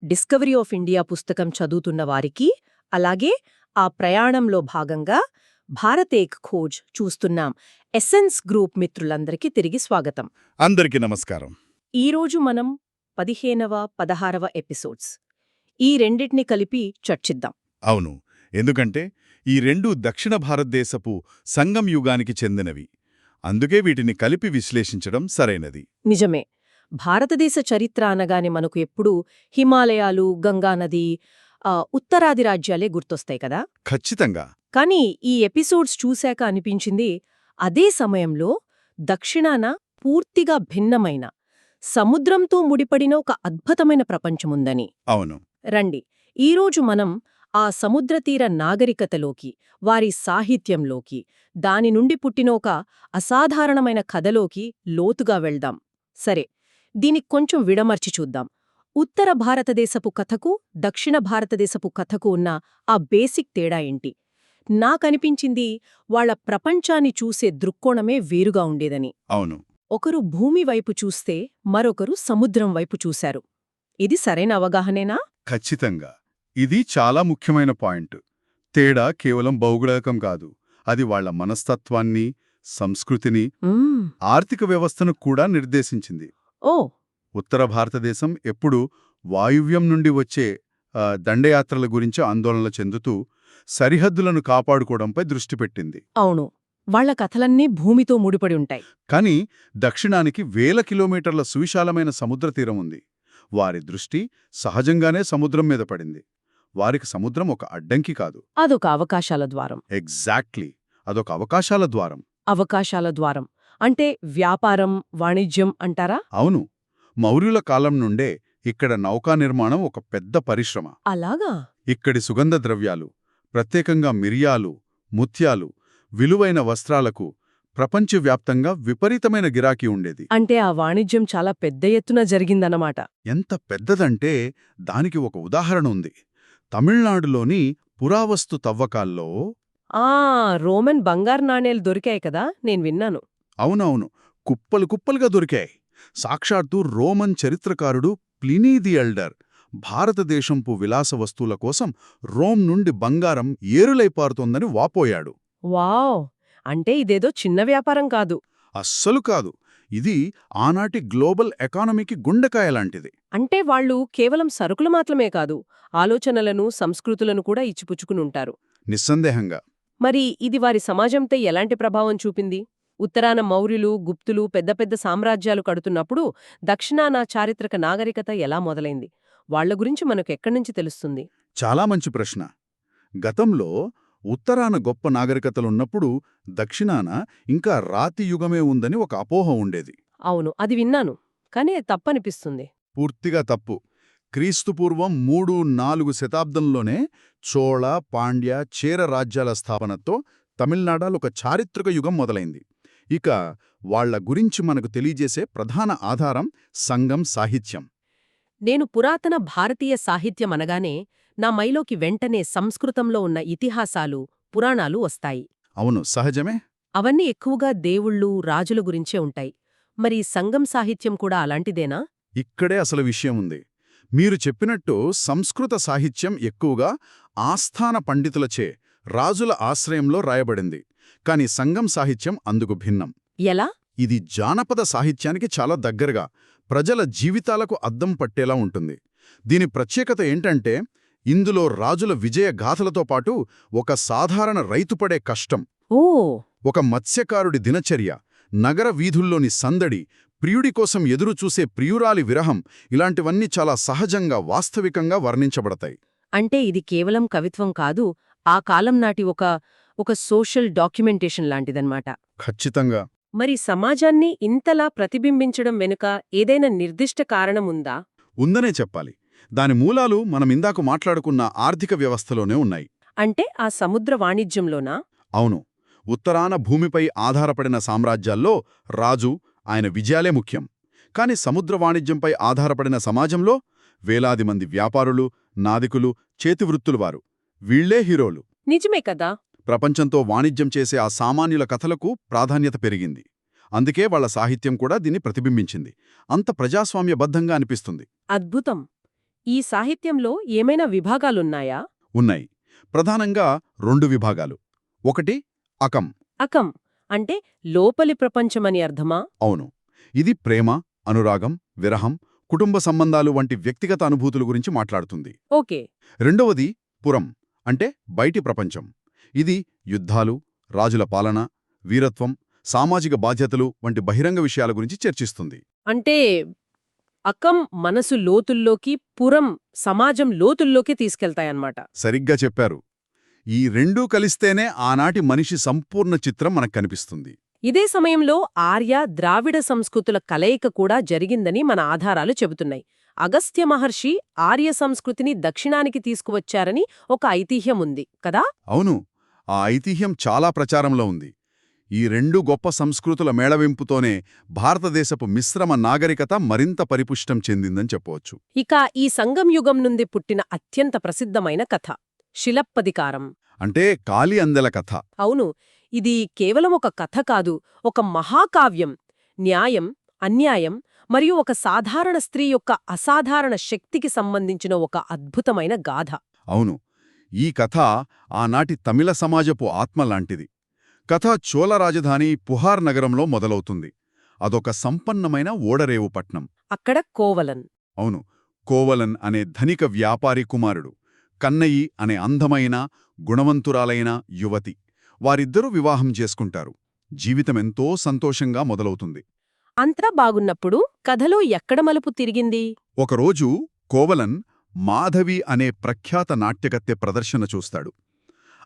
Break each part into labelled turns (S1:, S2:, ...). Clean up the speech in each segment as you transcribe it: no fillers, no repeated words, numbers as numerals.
S1: Discovery of India పుస్తకం చదువుతున్న వారికి, అలాగే ఆ ప్రయాణంలో భాగంగా భారత్ ఏక్ ఖోజ్ చూస్తున్నాం ఎసెన్స్ గ్రూప్ మిత్రులందరికీ తిరిగి స్వాగతం.
S2: అందరికీ నమస్కారం.
S1: ఈరోజు మనం 15వ, 16వ ఎపిసోడ్స్ ఈ రెండింటిని కలిపి చర్చిద్దాం.
S2: అవును, ఎందుకంటే ఈ రెండూ దక్షిణ భారతదేశపు సంగం యుగానికి చెందినవి. అందుకే వీటిని కలిపి విశ్లేషించడం సరైనది.
S1: నిజమే. భారతదేశ చరిత్ర అనగానే మనకు ఎప్పుడూ హిమాలయాలు, గంగానది, ఉత్తరాది రాజ్యాలే గుర్తొస్తాయి కదా.
S2: ఖచ్చితంగా.
S1: కానీ ఈ ఎపిసోడ్స్ చూశాక అనిపించింది, అదే సమయంలో దక్షిణాన పూర్తిగా భిన్నమైన, సముద్రంతో ముడిపడిన ఒక అద్భుతమైన ప్రపంచముందని.
S2: అవును.
S1: రండి, ఈరోజు మనం ఆ సముద్రతీర నాగరికతలోకి, వారి సాహిత్యంలోకి, దాని నుండి పుట్టిన ఒక అసాధారణమైన కథలోకి లోతుగా వెళ్దాం. సరే, దీనికి కొంచెం విడమర్చి చూద్దాం. ఉత్తర భారతదేశపు కథకు, దక్షిణ భారతదేశపు కథకు ఉన్న ఆ బేసిక్ తేడా ఏంటి? నాకనిపించింది, వాళ్ల ప్రపంచాన్ని చూసే దృక్కోణమే వేరుగా ఉండేదని.
S2: అవును.
S1: ఒకరు భూమి వైపు చూస్తే, మరొకరు సముద్రం వైపు చూశారు. ఇది సరైన అవగాహనేనా?
S2: ఖచ్చితంగా. ఇది చాలా ముఖ్యమైన పాయింట్. తేడా కేవలం భౌగోళికం కాదు, అది వాళ్ల మనస్తత్వాన్ని, సంస్కృతిని, ఆర్థిక వ్యవస్థను కూడా నిర్దేశించింది.
S1: ఓ.
S2: ఉత్తర భారతదేశం ఎప్పుడూ వాయువ్యం నుండి వచ్చే దండయాత్రల గురించి ఆందోళన చెందుతూ సరిహద్దులను కాపాడుకోవడంపై దృష్టి పెట్టింది.
S1: అవును, వాళ్ల కథలన్నీ భూమితో ముడిపడి ఉంటాయి.
S2: కానీ దక్షిణానికి వేల కిలోమీటర్ల సువిశాలమైన సముద్రతీరం ఉంది. వారి దృష్టి సహజంగానే సముద్రం మీద పడింది. వారికి సముద్రం ఒక అడ్డంకి కాదు,
S1: అదొక అవకాశాల ద్వారం.
S2: ఎగ్జాక్ట్లీ, అదొక అవకాశాల ద్వారం.
S1: అవకాశాల ద్వారం అంటే వ్యాపారం, వాణిజ్యం అంటారా?
S2: అవును. మౌర్యుల కాలం నుండే ఇక్కడ నౌకా నిర్మాణం ఒక పెద్ద పరిశ్రమ.
S1: అలాగా?
S2: ఇక్కడి సుగంధ ద్రవ్యాలు, ప్రత్యేకంగా మిరియాలు, ముత్యాలు, విలువైన వస్త్రాలకు ప్రపంచవ్యాప్తంగా విపరీతమైన గిరాకీ ఉండేది.
S1: అంటే ఆ వాణిజ్యం చాలా పెద్ద ఎత్తున జరిగిందన్నమాట.
S2: ఎంత పెద్దదంటే దానికి ఒక ఉదాహరణ ఉంది. తమిళనాడులోని పురావస్తు తవ్వకాల్లో
S1: రోమన్ బంగారు నాణేలు దొరికాయి కదా, నేను విన్నాను.
S2: అవునవును, కుప్పలు కుప్పలుగా దొరికాయి. సాక్షాత్తు రోమన్ చరిత్రకారుడు ప్లినీ ది ఎల్డర్ భారతదేశంపు విలాస వస్తువుల కోసం రోమ్ నుండి బంగారం ఏరులైపారుతోందని వాపోయాడు.
S1: వావ్! అంటే ఇదేదో చిన్న వ్యాపారం కాదు.
S2: అస్సలు కాదు. ఇది ఆనాటి గ్లోబల్ ఎకానమీకి గుండెకాయలాంటిది.
S1: అంటే వాళ్ళు కేవలం సరుకులు మాత్రమే కాదు, ఆలోచనలను, సంస్కృతులను కూడా ఇచ్చిపుచ్చుకునుంటారు.
S2: నిస్సందేహంగా.
S1: మరి ఇది వారి సమాజంపై ఎలాంటి ప్రభావం చూపింది? ఉత్తరాన మౌర్యులు, గుప్తులు పెద్ద పెద్ద సామ్రాజ్యాలు కడుతున్నప్పుడు దక్షిణాన చారిత్రక నాగరికత ఎలా మొదలైంది? వాళ్ల గురించి మనకెక్కడ్నుంచి తెలుస్తుంది?
S2: చాలా మంచి ప్రశ్న. గతంలో ఉత్తరాన గొప్ప నాగరికతలున్నప్పుడు దక్షిణాన ఇంకా రాతి యుగమే ఉందని ఒక అపోహ ఉండేది.
S1: అవును, అది విన్నాను. కానీ తప్పనిపిస్తుంది.
S2: పూర్తిగా తప్పు. క్రీస్తుపూర్వం 3-4 శతాబ్దంలోనే చోళ, పాండ్య, చేర రాజ్యాల స్థాపనతో తమిళనాడులో ఒక చారిత్రక యుగం మొదలైంది. ఇక వాళ్ల గురించి మనకు తెలియజేసే ప్రధాన ఆధారం సంగం సాహిత్యం.
S1: నేను పురాతన భారతీయ సాహిత్యం అనగానే నా మైలోకి వెంటనే సంస్కృతంలో ఉన్న ఇతిహాసాలు, పురాణాలు వస్తాయి.
S2: అవును, సహజమే.
S1: అవన్నీ ఎక్కువగా దేవుళ్ళు, రాజుల గురించే ఉంటాయి. మరి సంగం సాహిత్యం కూడా అలాంటిదేనా?
S2: ఇక్కడే అసలు విషయం ఉంది. మీరు చెప్పినట్టు సంస్కృత సాహిత్యం ఎక్కువగా ఆస్థాన పండితులచే, రాజుల ఆశ్రయంలో రాయబడింది. కాని సంగం సాహిత్యం అందుకు భిన్నం.
S1: ఎలా?
S2: ఇది జానపద సాహిత్యానికి చాలా దగ్గరగా, ప్రజల జీవితాలకు అద్దం పట్టేలా ఉంటుంది. దీని ప్రత్యేకత ఏంటంటే, ఇందులో రాజుల విజయ గాథలతో పాటు ఒక సాధారణ రైతు పడే కష్టం, ఒక మత్స్యకారుడి దినచర్య, నగర వీధుల్లోని సందడి, ప్రియుడి కోసం ఎదురుచూసే ప్రియురాలి విరహం, ఇలాంటివన్నీ చాలా సహజంగా, వాస్తవికంగా వర్ణించబడతాయి.
S1: అంటే ఇది కేవలం కవిత్వం కాదు, ఆ కాలం నాటి ఒక సోషల్ డాక్యుమెంటేషన్ లాంటిదన్నమాట.
S2: ఖచ్చితంగా.
S1: మరి సమాజాన్ని ఇంతలా ప్రతిబింబించడం వెనుక ఏదైనా నిర్దిష్ట కారణముందా?
S2: ఉందనే చెప్పాలి. దాని మూలాలు మనమిందాకు మాట్లాడుకున్న ఆర్థిక వ్యవస్థలోనే ఉన్నాయి.
S1: అంటే ఆ సముద్ర వాణిజ్యంలోనా?
S2: అవును. ఉత్తరాన భూమిపై ఆధారపడిన సామ్రాజ్యాల్లో రాజు, ఆయన విజయాలే ముఖ్యం. కాని సముద్ర వాణిజ్యంపై ఆధారపడిన సమాజంలో వేలాది మంది వ్యాపారులు, నావికులు, చేతివృత్తులవారు, వీళ్లే హీరోలు.
S1: నిజమే కదా.
S2: ప్రపంచంతో వాణిజ్యం చేసే ఆ సామాన్యుల కథలకు ప్రాధాన్యత పెరిగింది. అందుకే వాళ్ల సాహిత్యం కూడా దీన్ని ప్రతిబింబించింది. అంత ప్రజాస్వామ్యబద్ధంగా అనిపిస్తుంది.
S1: అద్భుతం. ఈ సాహిత్యంలో ఏమైనా విభాగాలున్నాయా?
S2: ఉన్నాయి. ప్రధానంగా 2 విభాగాలు. ఒకటి అకం.
S1: అకం అంటే లోపలి ప్రపంచమని అర్థమా?
S2: అవును. ఇది ప్రేమ, అనురాగం, విరహం, కుటుంబ సంబంధాలు వంటి వ్యక్తిగత అనుభూతుల గురించి మాట్లాడుతుంది.
S1: ఓకే.
S2: రెండవది పురం అంటే బయటి ప్రపంచం. ఇది యుద్ధాలు, రాజుల పాలన, వీరత్వం, సామాజిక బాధ్యతలు వంటి బహిరంగ విషయాల గురించి చర్చిస్తుంది.
S1: అంటే అకం మనసు లోతుల్లోకి, పురం సమాజం లోతుల్లోకి తీసుకెళ్తాయన్నమాట.
S2: సరిగ్గా చెప్పారు. ఈ రెండూ కలిస్తేనే ఆనాటి మనిషి సంపూర్ణ చిత్రం మనకు కనిపిస్తుంది.
S1: ఇదే సమయంలో ఆర్య, ద్రావిడ సంస్కృతుల కలయిక కూడా జరిగిందని మన ఆధారాలు చెబుతున్నాయి. అగస్త్య మహర్షి ఆర్య సంస్కృతిని దక్షిణానికి తీసుకువచ్చారని ఒక ఐతిహ్యం ఉంది కదా?
S2: అవును, ఆ ఐతిహ్యం చాలా ప్రచారంలో ఉంది. ఈ రెండు గొప్ప సంస్కృతుల మేళవింపుతోనే భారతదేశపు మిశ్రమ నాగరికత మరింత పరిపుష్టం చెందిందని చెప్పవచ్చు.
S1: ఇక ఈ సంగం యుగం నుండి పుట్టిన అత్యంత ప్రసిద్ధమైన కథ శిలప్పదికారం.
S2: అంటే కాలి అందెల కథ.
S1: అవును, ఇది కేవలం ఒక కథ కాదు, ఒక మహాకావ్యం. న్యాయం, అన్యాయం మరియు ఒక సాధారణ స్త్రీ యొక్క అసాధారణ శక్తికి సంబంధించిన ఒక అద్భుతమైన గాథ.
S2: అవును, ఈ కథ ఆనాటి తమిళ సమాజపు ఆత్మ లాంటిది. కథ చోళ రాజధాని పుహార్ నగరంలో మొదలవుతుంది. అదొక సంపన్నమైన ఓడరేవు పట్నం.
S1: అక్కడ కోవలన్.
S2: అవును, కోవలన్ అనే ధనిక వ్యాపారి కుమారుడు, కన్నయి అనే అందమైన, గుణవంతురాలైన యువతి. వారిద్దరూ వివాహం చేసుకుంటారు. జీవితమెంతో సంతోషంగా మొదలవుతుంది.
S1: అంతా బాగున్నప్పుడు కథలో ఎక్కడ మలుపు తిరిగింది?
S2: ఒకరోజు కోవలన్ మాధవి అనే ప్రఖ్యాత నాట్యకత్తె ప్రదర్శన చూస్తాడు.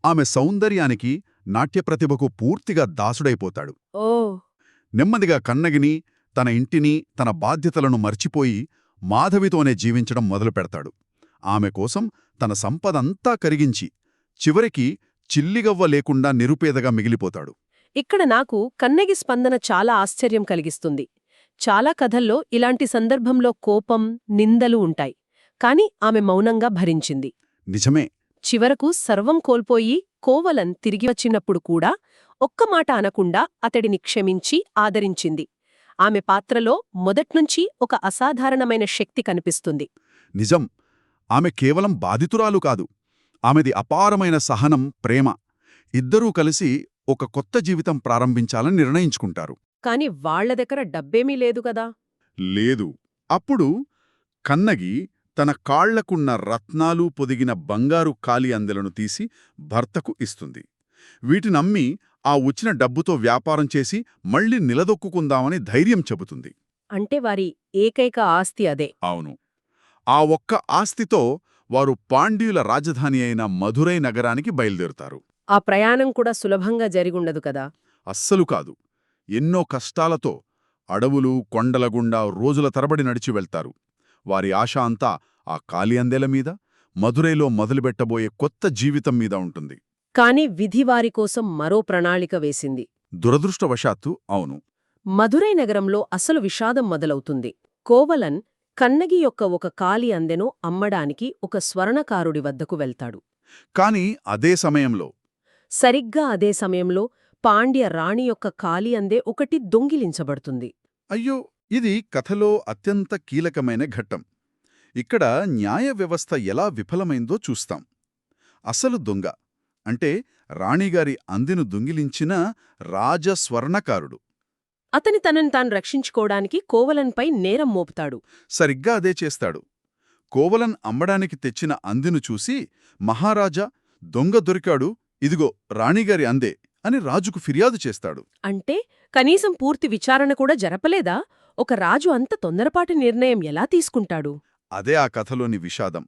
S2: ఆమె సౌందర్యానికి, నాట్యప్రతిభకు పూర్తిగా దాసుడైపోతాడు.
S1: ఓ.
S2: నెమ్మదిగా కన్నగిని, తన ఇంటిని, తన బాధ్యతలను మర్చిపోయి మాధవితోనే జీవించడం మొదలుపెడతాడు. ఆమె కోసం తన సంపదంతా కరిగించి చివరికి చిల్లిగవ్వ లేకుండా నిరుపేదగా మిగిలిపోతాడు.
S1: ఇక్కడ నాకు కన్నగి స్పందన చాలా ఆశ్చర్యం కలిగిస్తుంది. చాలా కథల్లో ఇలాంటి సందర్భంలో కోపం, నిందలు ఉంటాయి. కాని ఆమె మౌనంగా భరించింది.
S2: నిజమే.
S1: చివరకు సర్వం కోల్పోయి కోవలన్ తిరిగి వచ్చినప్పుడు కూడా ఒక్క మాట అనకుండా అతడిని క్షమించి ఆదరించింది. ఆమె పాత్రలో మొదట్నుంచి ఒక అసాధారణమైన శక్తి కనిపిస్తుంది.
S2: నిజం. ఆమె కేవలం బాధితురాలు కాదు. ఆమెది అపారమైన సహనం, ప్రేమ. ఇద్దరూ కలిసి ఒక కొత్త జీవితం ప్రారంభించాలని నిర్ణయించుకుంటారు.
S1: కాని వాళ్ల దగ్గర డబ్బేమీ లేదు కదా.
S2: లేదు. అప్పుడు కన్నగి తన కాళ్లకున్న రత్నాలు పొదిగిన బంగారు కాలి అందెలను తీసి భర్తకు ఇస్తుంది. వీటినమ్మి ఆ వచ్చిన డబ్బుతో వ్యాపారం చేసి మళ్లీ నిలదొక్కుందామని ధైర్యం చెబుతుంది.
S1: అంటే వారి ఏకైక ఆస్తి అదే.
S2: అవును. ఆ ఒక్క ఆస్తితో వారు పాండ్యుల రాజధాని అయిన మధురై నగరానికి బయలుదేరుతారు.
S1: ఆ ప్రయాణం కూడా సులభంగా జరిగుండదు కదా.
S2: అస్సలు కాదు. ఎన్నో కష్టాలతో అడవులు, కొండలగుండా రోజుల తరబడి నడిచి వెళ్తారు. వారి ఆశ అంతా ఆ కాలి అందెల మీద, మధురైలో మొదలుపెట్టబోయే కొత్త జీవితం మీద ఉంటుంది.
S1: కాని విధి వారి కోసం మరో ప్రణాళిక వేసింది.
S2: దురదృష్టవశాత్తు అవును.
S1: మధురై నగరంలో అసలు విషాదం మొదలవుతుంది. కోవలన్ కన్నగి యొక్క ఒక కాలి అందెను అమ్మడానికి ఒక స్వర్ణకారుడి వద్దకు వెళ్తాడు.
S2: కాని అదే సమయంలో
S1: సరిగ్గా అదే సమయంలో పాండ్య రాణి యొక్క కాలి అందే ఒకటి దొంగిలించబడుతుంది.
S2: అయ్యో, ఇది కథలో అత్యంత కీలకమైన ఘట్టం. ఇక్కడ న్యాయ వ్యవస్థ ఎలా విఫలమైందో చూస్తాం. అసలు దొంగ అంటే రాణిగారి అందెను దొంగిలించిన రాజస్వర్ణకారుడు.
S1: అతని తనని తాను రక్షించుకోవడానికి కోవలన్పై నేరం మోపుతాడు.
S2: సరిగ్గా అదే చేస్తాడు. కోవలన్ అమ్మడానికి తెచ్చిన అందెను చూసి, మహారాజా, దొంగ దొరికాడు, ఇదిగో రాణిగారి అందే అని రాజుకు ఫిర్యాదు చేస్తాడు.
S1: అంటే కనీసం పూర్తి విచారణ కూడా జరపలేదా? ఒక రాజు అంత తొందరపాటి నిర్ణయం ఎలా తీసుకుంటాడు?
S2: అదే ఆ కథలోని విషాదం.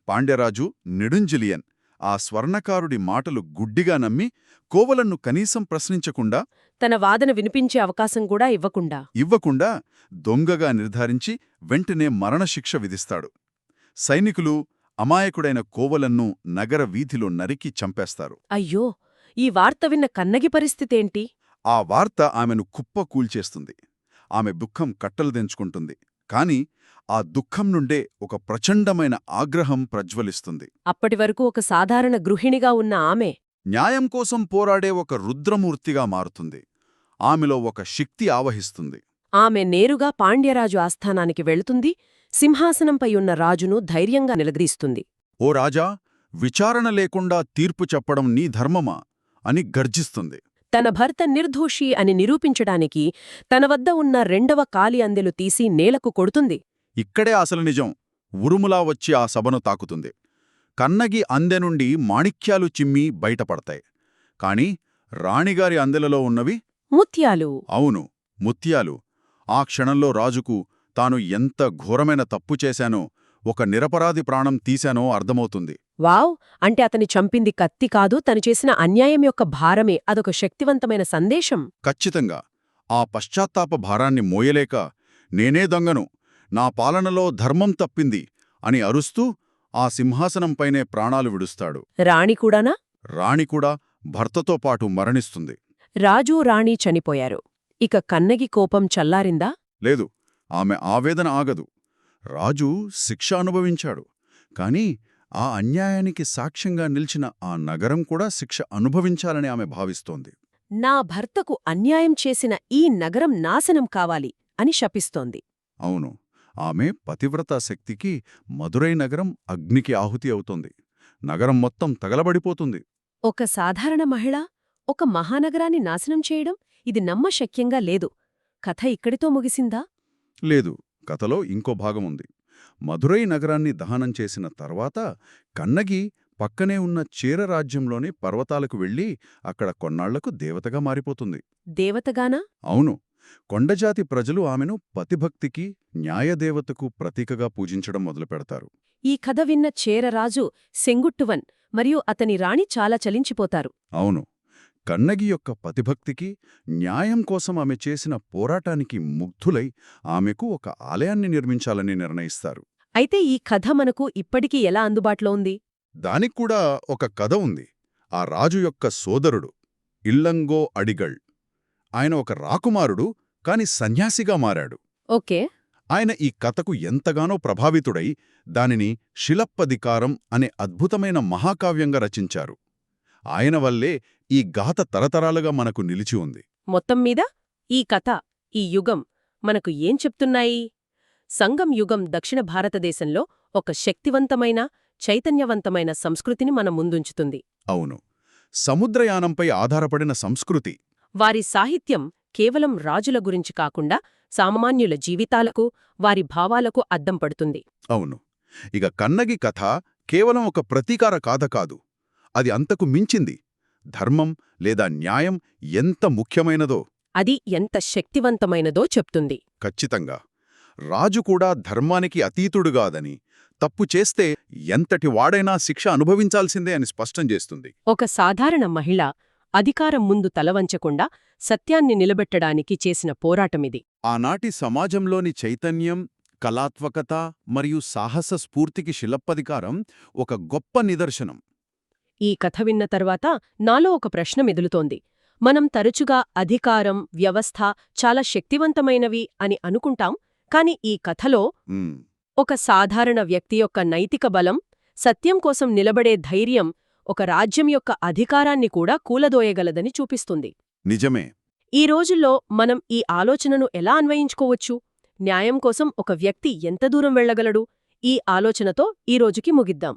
S2: పాండ్యరాజు నెడుంజిలియన్ ఆ స్వర్ణకారుడి మాటలు గుడ్డిగా నమ్మి కోవలన్ను కనీసం ప్రశ్నించకుండా,
S1: తన వాదన వినిపించే అవకాశం కూడా
S2: ఇవ్వకుండా దొంగగా నిర్ధారించి వెంటనే మరణశిక్ష విధిస్తాడు. సైనికులు అమాయకుడైన కోవలన్ను నగర వీధిలో నరికి చంపేస్తారు.
S1: అయ్యో, ఈ వార్త విన్న కన్నగి పరిస్థితేంటి?
S2: ఆ వార్త ఆమెను కుప్పకూల్చేస్తుంది. ఆమె దుఃఖం కట్టలు తెంచుకుంటుంది. కాని ఆ దుఃఖం నుండే ఒక ప్రచండమైన ఆగ్రహం ప్రజ్వలిస్తుంది.
S1: అప్పటివరకు ఒక సాధారణ గృహిణిగా ఉన్న ఆమె
S2: న్యాయం కోసం పోరాడే ఒక రుద్రమూర్తిగా మారుతుంది. ఆమెలో ఒక శక్తి ఆవహిస్తుంది.
S1: ఆమె నేరుగా పాండ్యరాజు ఆస్థానానికి వెళుతుంది. సింహాసనంపై ఉన్న రాజును ధైర్యంగా నిలదీస్తుంది.
S2: ఓ రాజా, విచారణ లేకుండా తీర్పు చెప్పడం నీ ధర్మమా అని గర్జిస్తుంది.
S1: తన భర్త నిర్దోషి అని నిరూపించడానికి తన వద్ద ఉన్న రెండవ కాలి అందెలు తీసి నేలకు కొడుతుంది.
S2: ఇక్కడే అసలు నిజం ఉరుములా వచ్చి ఆ సభను తాకుతుంది. కన్నగి అందె నుండి మాణిక్యాలు చిమ్మి బయటపడతాయి. కాని రాణిగారి అందెలలో ఉన్నవి
S1: ముత్యాలు.
S2: అవును, ముత్యాలు. ఆ క్షణంలో రాజుకు తాను ఎంత ఘోరమైన తప్పు చేశానో, ఒక నిరపరాధి ప్రాణం తీశానో అర్థమవుతుంది.
S1: వావ్! అంటే అతని చంపింది కత్తి కాదు, తను చేసిన అన్యాయం యొక్క భారమే. అదొక శక్తివంతమైన సందేశం.
S2: ఖచ్చితంగా. ఆ పశ్చాత్తాప భారాన్ని మోయలేక, నేనే దొంగను, నా పాలనలో ధర్మం తప్పింది అని అరుస్తూ ఆ సింహాసనంపైనే ప్రాణాలు విడుస్తాడు.
S1: రాణి కూడానా?
S2: రాణి కూడా భర్తతో పాటు మరణిస్తుంది.
S1: రాజూ రాణి చనిపోయారు. ఇక కన్నగి కోపం చల్లారిందా?
S2: లేదు, ఆమె ఆవేదన ఆగదు. రాజు శిక్ష అనుభవించాడు. కాని ఆ అన్యాయానికి సాక్ష్యంగా నిలిచిన ఆ నగరం కూడా శిక్ష అనుభవించాలని ఆమె భావిస్తోంది.
S1: నా భర్తకు అన్యాయం చేసిన ఈ నగరం నాశనం కావాలి అని శపిస్తోంది.
S2: అవును, ఆమె పతివ్రతా శక్తికి మదురై నగరం అగ్నికి ఆహుతి అవుతోంది. నగరం మొత్తం తగలబడిపోతుంది.
S1: ఒక సాధారణ మహిళ ఒక మహానగరాన్ని నాశనం చేయడం, ఇది నమ్మశక్యంగా లేదు. కథ ఇక్కడితో ముగిసిందా?
S2: లేదు, కథలో ఇంకో భాగముంది. మదురై నగరాన్ని దహనం చేసిన తర్వాత కన్నగి పక్కనే ఉన్న చేర రాజ్యంలోని పర్వతాలకు వెళ్లి అక్కడ కొన్నాళ్లకు దేవతగా మారిపోతుంది.
S1: దేవతగానా?
S2: అవును, కొండజాతి ప్రజలు ఆమెను పతిభక్తికి, న్యాయదేవతకు ప్రతీకగా పూజించడం మొదలుపెడతారు.
S1: ఈ కథ విన్న చేరరాజు సెంగుట్టువన్ మరియు అతని రాణి చాలా చలించిపోతారు.
S2: అవును, కన్నగి యొక్క పతిభక్తికి, న్యాయం కోసం ఆమె చేసిన పోరాటానికి ముగ్ధులై ఆమెకు ఒక ఆలయాన్ని నిర్మించాలని నిర్ణయిస్తారు.
S1: అయితే ఈ కథ మనకు ఇప్పటికీ ఎలా అందుబాటులో ఉంది?
S2: దానిక్కూడా ఒక కథ ఉంది. ఆ రాజు యొక్క సోదరుడు ఇల్లంగో అడిగళ్. ఆయన ఒక రాకుమారుడు, కాని సన్యాసిగా మారాడు.
S1: ఓకే.
S2: ఆయన ఈ కథకు ఎంతగానో ప్రభావితుడై దానిని శిలప్పదికారం అనే అద్భుతమైన మహాకావ్యంగా రచించారు. ఆయన వల్లే ఈ గాథ తరతరాలుగా మనకు నిలిచి ఉంది.
S1: మొత్తం మీద ఈ కథ, ఈ యుగం మనకు ఏం చెప్తున్నాయి? సంగం యుగం దక్షిణ భారతదేశంలో ఒక శక్తివంతమైన, చైతన్యవంతమైన సంస్కృతిని మన ముందుంచుతుంది.
S2: అవును, సముద్రయానంపై ఆధారపడిన సంస్కృతి.
S1: వారి సాహిత్యం కేవలం రాజుల గురించి కాకుండా సామాన్యుల జీవితాలకు, వారి భావాలకు అద్దం పడుతుంది.
S2: అవును, ఇక కన్నగి కథ కేవలం ఒక ప్రతీకార గాథ కాదు. అది అంతకు మించింది. ధర్మం లేదా న్యాయం ఎంత ముఖ్యమైనదో,
S1: అది ఎంత శక్తివంతమైనదో చెప్తుంది.
S2: ఖచ్చితంగా. రాజు కూడా ధర్మానికి అతీతుడుగాదని, తప్పు చేస్తే ఎంతటి వాడైనా శిక్ష అనుభవించాల్సిందే అని స్పష్టం చేస్తుంది.
S1: ఒక సాధారణ మహిళ అధికారం ముందు తలవంచకుండా సత్యాన్ని నిలబెట్టడానికి చేసిన పోరాటమిది.
S2: ఆనాటి సమాజంలోని చైతన్యం, కళాత్మకత మరియు సాహస స్ఫూర్తికి శిలప్పదికారం ఒక గొప్ప నిదర్శనం.
S1: ఈ కథ విన్న తర్వాత నాలో ఒక ప్రశ్న మెదులుతోంది. మనం తరచుగా అధికారం, వ్యవస్థ చాలా శక్తివంతమైనవి అని అనుకుంటాం. కాని ఈ కథలో ఒక సాధారణ వ్యక్తి యొక్క నైతిక బలం, సత్యం కోసం నిలబడే ధైర్యం ఒక రాజ్యం యొక్క అధికారాన్ని కూడా కూలదోయగలదని చూపిస్తుంది.
S2: నిజమే.
S1: ఈ రోజుల్లో మనం ఈ ఆలోచనను ఎలా అన్వయించుకోవచ్చు? న్యాయం కోసం ఒక వ్యక్తి ఎంత దూరం వెళ్లగలడు? ఈ ఆలోచనతో ఈ రోజుకి ముగిద్దాం.